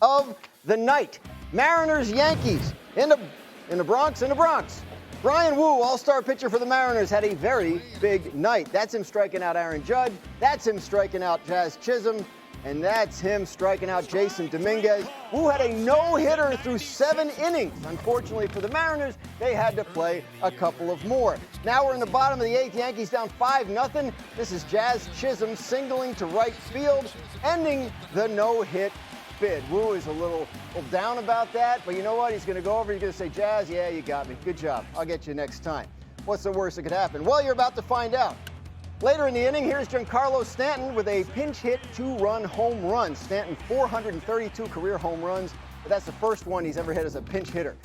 of the night. Mariners, Yankees in the Bronx. Brian Wu, all-star pitcher for the Mariners, had a very big night. That's him striking out Aaron Judge. That's him striking out Jazz Chisholm. And that's him striking out Jason Dominguez. Wu had a no-hitter through 7 innings. Unfortunately for the Mariners, they had to play a couple of more. Now we're in the bottom of the 8th. Yankees down 5-0. This is Jazz Chisholm singling to right field, ending the no-hit bid. Wu is a little down about that, but you know what? He's going to go over. He's going to say, Jazz, yeah, you got me. Good job. I'll get you next time. What's the worst that could happen? Well, you're about to find out. Later in the inning, here's Giancarlo Stanton with a pinch hit 2-run home run. Stanton 432 career home runs, but that's the first one he's ever hit as a pinch hitter.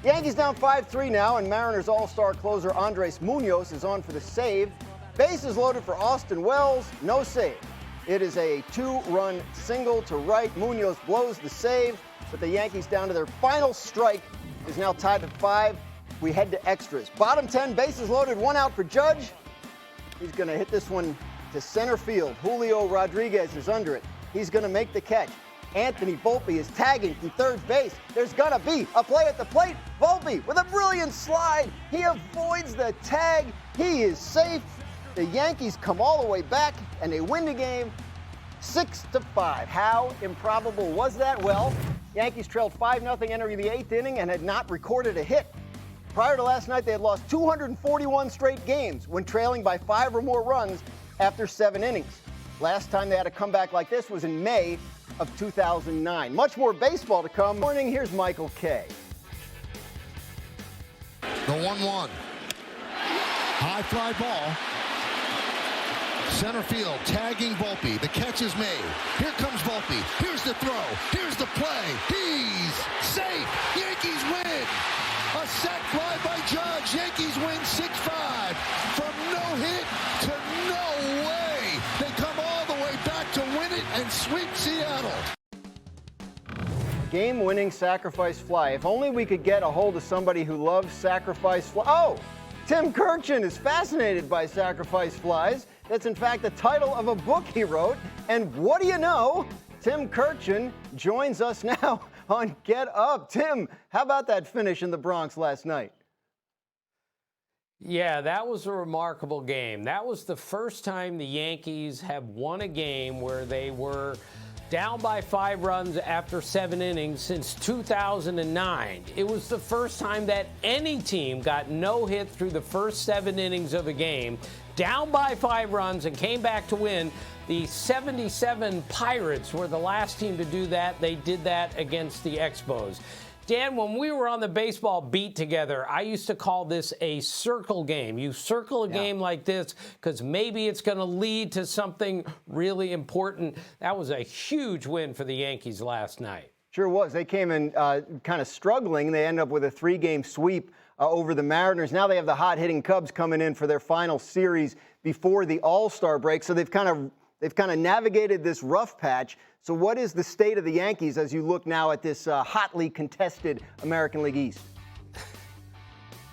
Yankees down 5-3 now, and Mariners all-star closer Andres Munoz is on for the save. Bases loaded for Austin Wells, no save. It is a 2-run single to right. Munoz blows the save, but the Yankees down to their final strike is now tied at 5. We head to extras. Bottom 10, bases loaded, 1 out for Judge. He's going to hit this one to center field. Julio Rodriguez is under it. He's going to make the catch. Anthony Volpe is tagging from third base. There's going to be a play at the plate. Volpe with a brilliant slide. He avoids the tag. He is safe. The Yankees come all the way back, and they win the game 6-5. How improbable was that? Well, Yankees trailed 5-0 entering the 8th inning and had not recorded a hit. Prior to last night, they had lost 241 straight games when trailing by 5 or more runs after 7 innings. Last time they had a comeback like this was in May of 2009. Much more baseball to come. Morning, here's Michael Kay. The 1-1. High fly ball. Center field, tagging Volpe. The catch is made. Here comes Volpe. Here's the throw. Here's the play. He's safe. Yankees win. A sac fly by Judge. Yankees win 6-5. From no hit to no way. They come all the way back to win it and sweep Seattle. Game-winning sacrifice fly. If only we could get a hold of somebody who loves sacrifice fly. Oh, Tim Kurkjian is fascinated by sacrifice flies. That's in fact the title of a book he wrote. And what do you know? Tim Kurkjian joins us now on Get Up. Tim, how about that finish in the Bronx last night? Yeah, that was a remarkable game. That was the first time the Yankees have won a game where they were down by 5 runs after 7 innings since 2009. It was the first time that any team got no hit through the first 7 innings of a game, down by 5 runs, and came back to win. The 77 Pirates were the last team to do that. They did that against the Expos. Dan, when we were on the baseball beat together, I used to call this a circle game. You circle a game like this because maybe it's going to lead to something really important. That was a huge win for the Yankees last night. Sure was. They came in kind of struggling. They end up with a 3-game sweep over the Mariners. Now they have the hot-hitting Cubs coming in for their final series before the All-Star break. So they've kind of navigated this rough patch. So what is the state of the Yankees as you look now at this hotly contested American League East?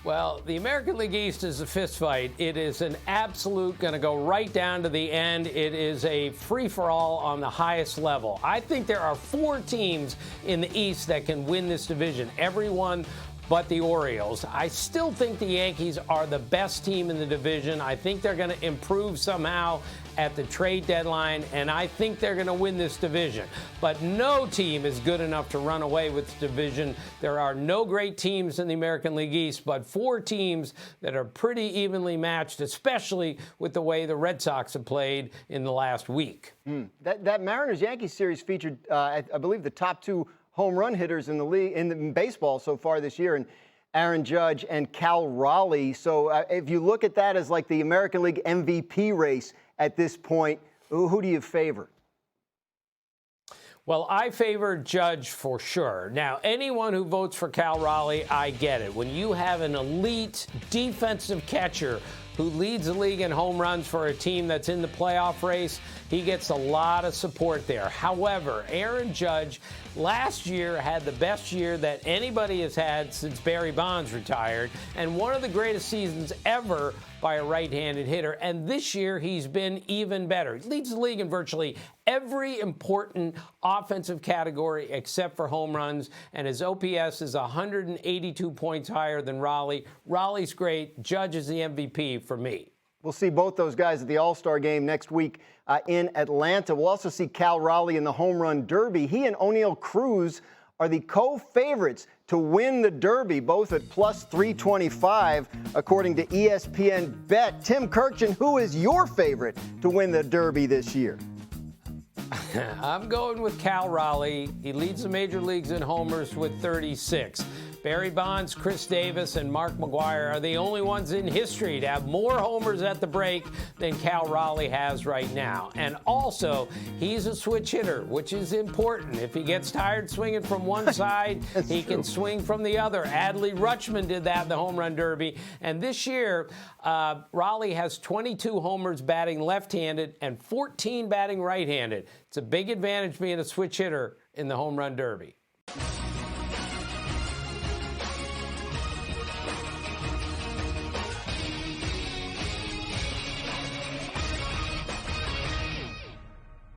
Well, the American League East is a fist fight. It is an absolute going to go right down to the end. It is a free-for-all on the highest level. I think there are 4 teams in the East that can win this division. Everyone but the Orioles. I still think the Yankees are the best team in the division. I think they're going to improve somehow at the trade deadline, and I think they're going to win this division. But no team is good enough to run away with the division. There are no great teams in the American League East, but 4 teams that are pretty evenly matched, especially with the way the Red Sox have played in the last week. That Mariners-Yankees series featured, I believe, the top 2 home run hitters in the league, in baseball so far this year, and Aaron Judge and Cal Raleigh. So if you look at that as like the American League MVP race at this point, who do you favor? Well, I favor Judge for sure. Now, anyone who votes for Cal Raleigh, I get it. When you have an elite defensive catcher who leads the league in home runs for a team that's in the playoff race, he gets a lot of support there. However, Aaron Judge last year had the best year that anybody has had since Barry Bonds retired, and one of the greatest seasons ever by a right-handed hitter. And this year, he's been even better. He leads the league in virtually every important offensive category except for home runs, and his OPS is 182 points higher than Raleigh. Raleigh's great. Judge is the MVP for me. We'll see both those guys at the All-Star game next week in Atlanta. We'll also see Cal Raleigh in the Home Run Derby. He and O'Neal Cruz are the co-favorites to win the Derby, both at plus 325, according to ESPN Bet. Tim Kurkjian, who is your favorite to win the Derby this year? I'm going with Cal Raleigh. He leads the major leagues in homers with 36. Barry Bonds, Chris Davis, and Mark McGwire are the only ones in history to have more homers at the break than Cal Raleigh has right now. And also, he's a switch hitter, which is important. If he gets tired swinging from one side, he can swing from the other. Adley Rutschman did that in the Home Run Derby. And this year, Raleigh has 22 homers batting left-handed and 14 batting right-handed. It's a big advantage being a switch hitter in the Home Run Derby.